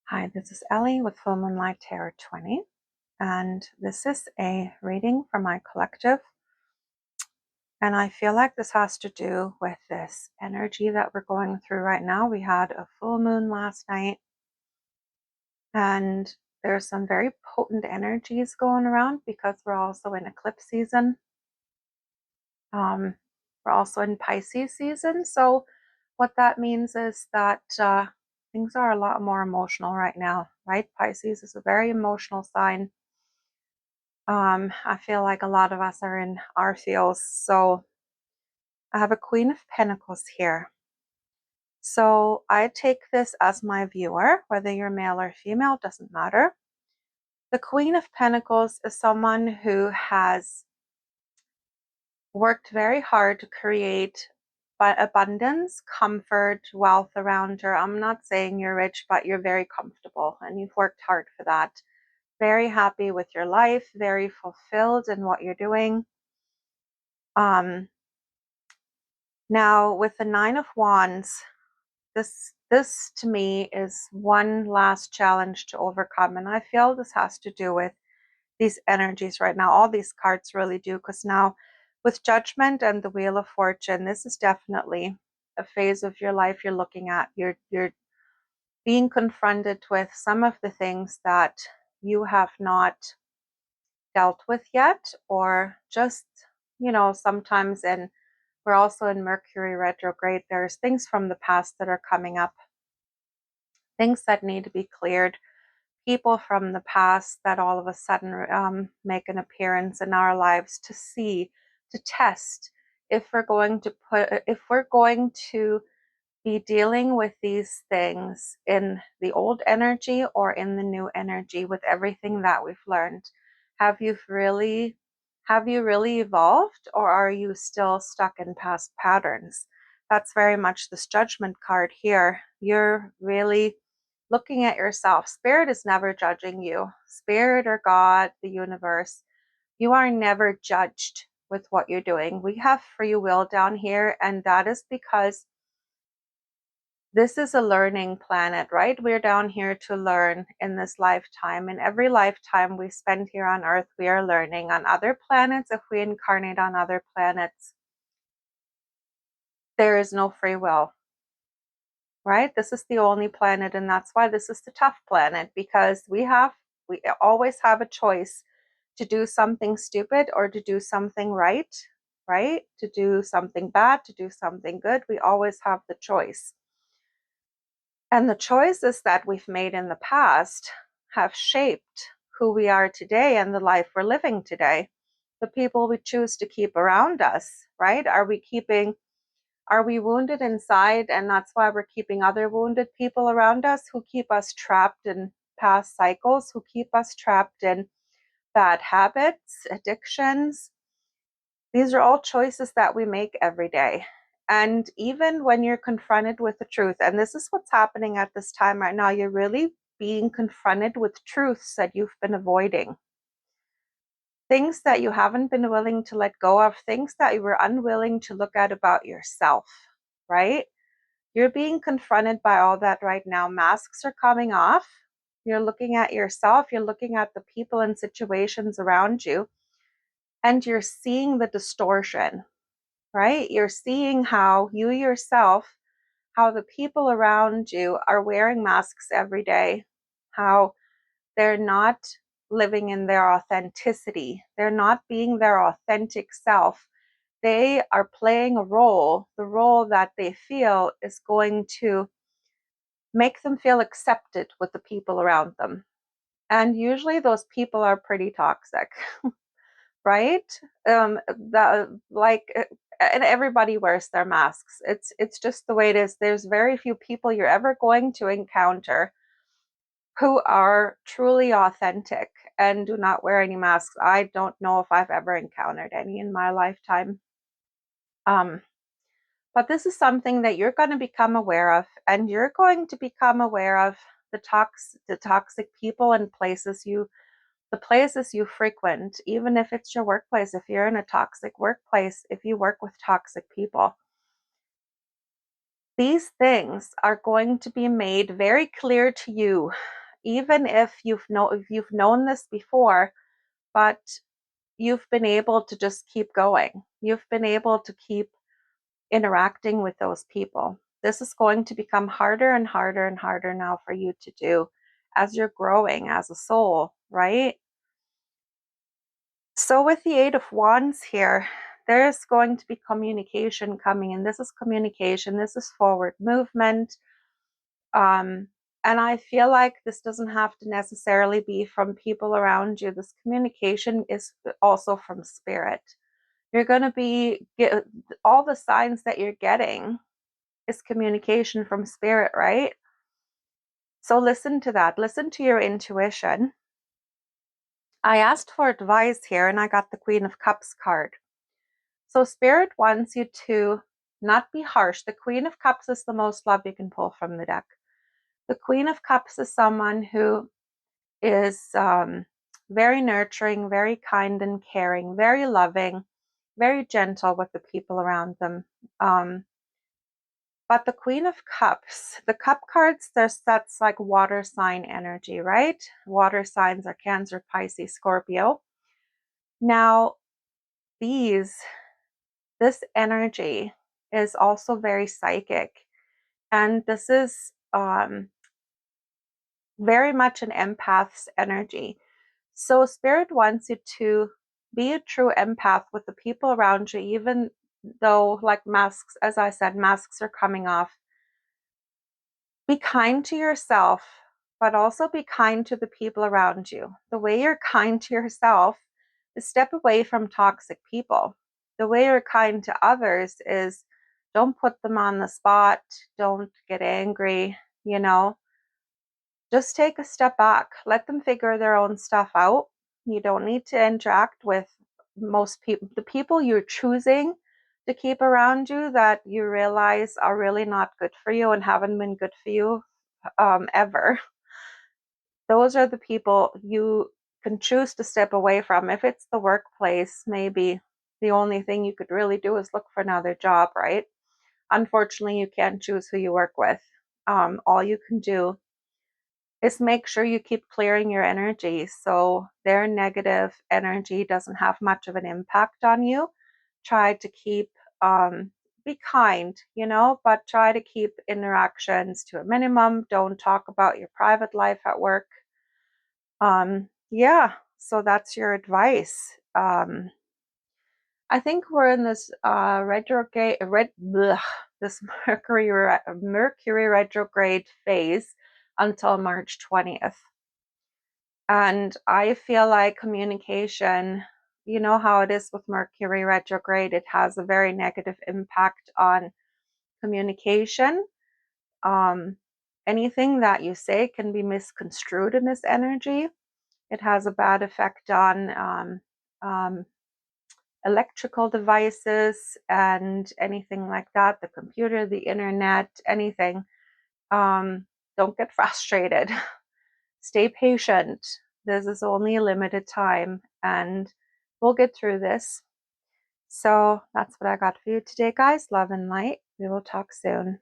Hi, this is Ellie with Full Moonlight Tarot 20, and this is a reading for my collective. And I feel like this has to do with this energy that we're going through right now. We had a full moon last night, and there's some very potent energies going around because we're also in eclipse season. We're also in Pisces season. So what that means is that things are a lot more emotional right now, right? Pisces is a very emotional sign. I feel like a lot of us are in our fields. So I have a Queen of Pentacles here. So I take this as my viewer, whether you're male or female, doesn't matter. The Queen of Pentacles is someone who has worked very hard to create abundance, comfort, wealth around her. I'm not saying you're rich, but you're very comfortable and you've worked hard for that. Very happy with your life, very fulfilled in what you're doing. Now with the Nine of Wands, this to me is one last challenge to overcome, and I feel this has to do with these energies right now. All these cards really do, because now with Judgment and the Wheel of Fortune, this is definitely a phase of your life you're looking at. You're being confronted with some of the things that you have not dealt with yet, or just, sometimes we're also in Mercury retrograde. There's things from the past that are coming up, things that need to be cleared, people from the past that all of a sudden make an appearance in our lives to see, to test if we're going to be dealing with these things in the old energy or in the new energy with everything that we've learned. Have you really evolved, or are you still stuck in past patterns? That's very much this Judgment card here. You're really looking at yourself. Spirit is never judging you. Spirit or God, the universe, you are never judged with what you're doing. We have free will down here, and that is because this is a learning planet, right? We're down here to learn in this lifetime. In every lifetime we spend here on Earth, we are learning. On other planets, if we incarnate on other planets, there is no free will, right? This is the only planet, and that's why this is the tough planet, because we always have a choice to do something stupid or to do something right? To do something bad, to do something good. We always have the choice. And the choices that we've made in the past have shaped who we are today and the life we're living today. The people we choose to keep around us, right? Are we wounded inside, and that's why we're keeping other wounded people around us who keep us trapped in past cycles, who keep us trapped in bad habits, addictions? These are all choices that we make every day. And even when you're confronted with the truth, and this is what's happening at this time right now, you're really being confronted with truths that you've been avoiding. Things that you haven't been willing to let go of, things that you were unwilling to look at about yourself, right? You're being confronted by all that right now. Masks are coming off. You're looking at yourself, you're looking at the people and situations around you, and you're seeing the distortion, right? You're seeing how you yourself, how the people around you are wearing masks every day, how they're not living in their authenticity. They're not being their authentic self. They are playing a role, the role that they feel is going to make them feel accepted with the people around them. And usually those people are pretty toxic. Right? And everybody wears their masks. It's just the way it is. There's very few people you're ever going to encounter who are truly authentic and do not wear any masks. I don't know if I've ever encountered any in my lifetime. But this is something that you're going to become aware of, and you're going to become aware of the toxic people and the places you frequent, even if it's your workplace. If you're in a toxic workplace, if you work with toxic people, These things are going to be made very clear to you, even if you've known this before, but you've been able to just keep going. You've been able to keep interacting with those people. This is going to become harder and harder and harder now for you to do as you're growing as a soul, right? So with the Eight of Wands here, there's going to be communication coming in. This is communication. This is forward movement. And I feel like this doesn't have to necessarily be from people around you. This communication is also from spirit. You're going to get all the signs that you're getting is communication from spirit, right? So listen to that. Listen to your intuition. I asked for advice here and I got the Queen of Cups card. So spirit wants you to not be harsh. The Queen of Cups is the most love you can pull from the deck. The Queen of Cups is someone who is very nurturing, very kind and caring, very loving, very gentle with the people around them. But the Queen of Cups, the cup cards, that's like water sign energy, right? Water signs are Cancer, Pisces, Scorpio. Now, this energy is also very psychic. And this is very much an empath's energy. So spirit wants you to be a true empath with the people around you, even though, like masks, as I said, masks are coming off. Be kind to yourself, but also be kind to the people around you. The way you're kind to yourself is step away from toxic people. The way you're kind to others is don't put them on the spot, don't get angry, just take a step back, let them figure their own stuff out. You don't need to interact with most people, the people you're choosing to keep around you that you realize are really not good for you and haven't been good for you ever. Those are the people you can choose to step away from. If it's the workplace, maybe the only thing you could really do is look for another job, right? Unfortunately, you can't choose who you work with. All you can do is make sure you keep clearing your energy so their negative energy doesn't have much of an impact on you. Try to keep, be kind, but try to keep interactions to a minimum. Don't talk about your private life at work. Yeah, so that's your advice. I think we're in this this Mercury retrograde phase until March 20th. And I feel like communication, you know how it is with Mercury retrograde, it has a very negative impact on communication. Anything that you say can be misconstrued in this energy. It has a bad effect on electrical devices and anything like that, the computer, the internet, anything. Don't get frustrated. Stay patient. This is only a limited time and we'll get through this. So that's what I got for you today, guys. Love and light. We will talk soon.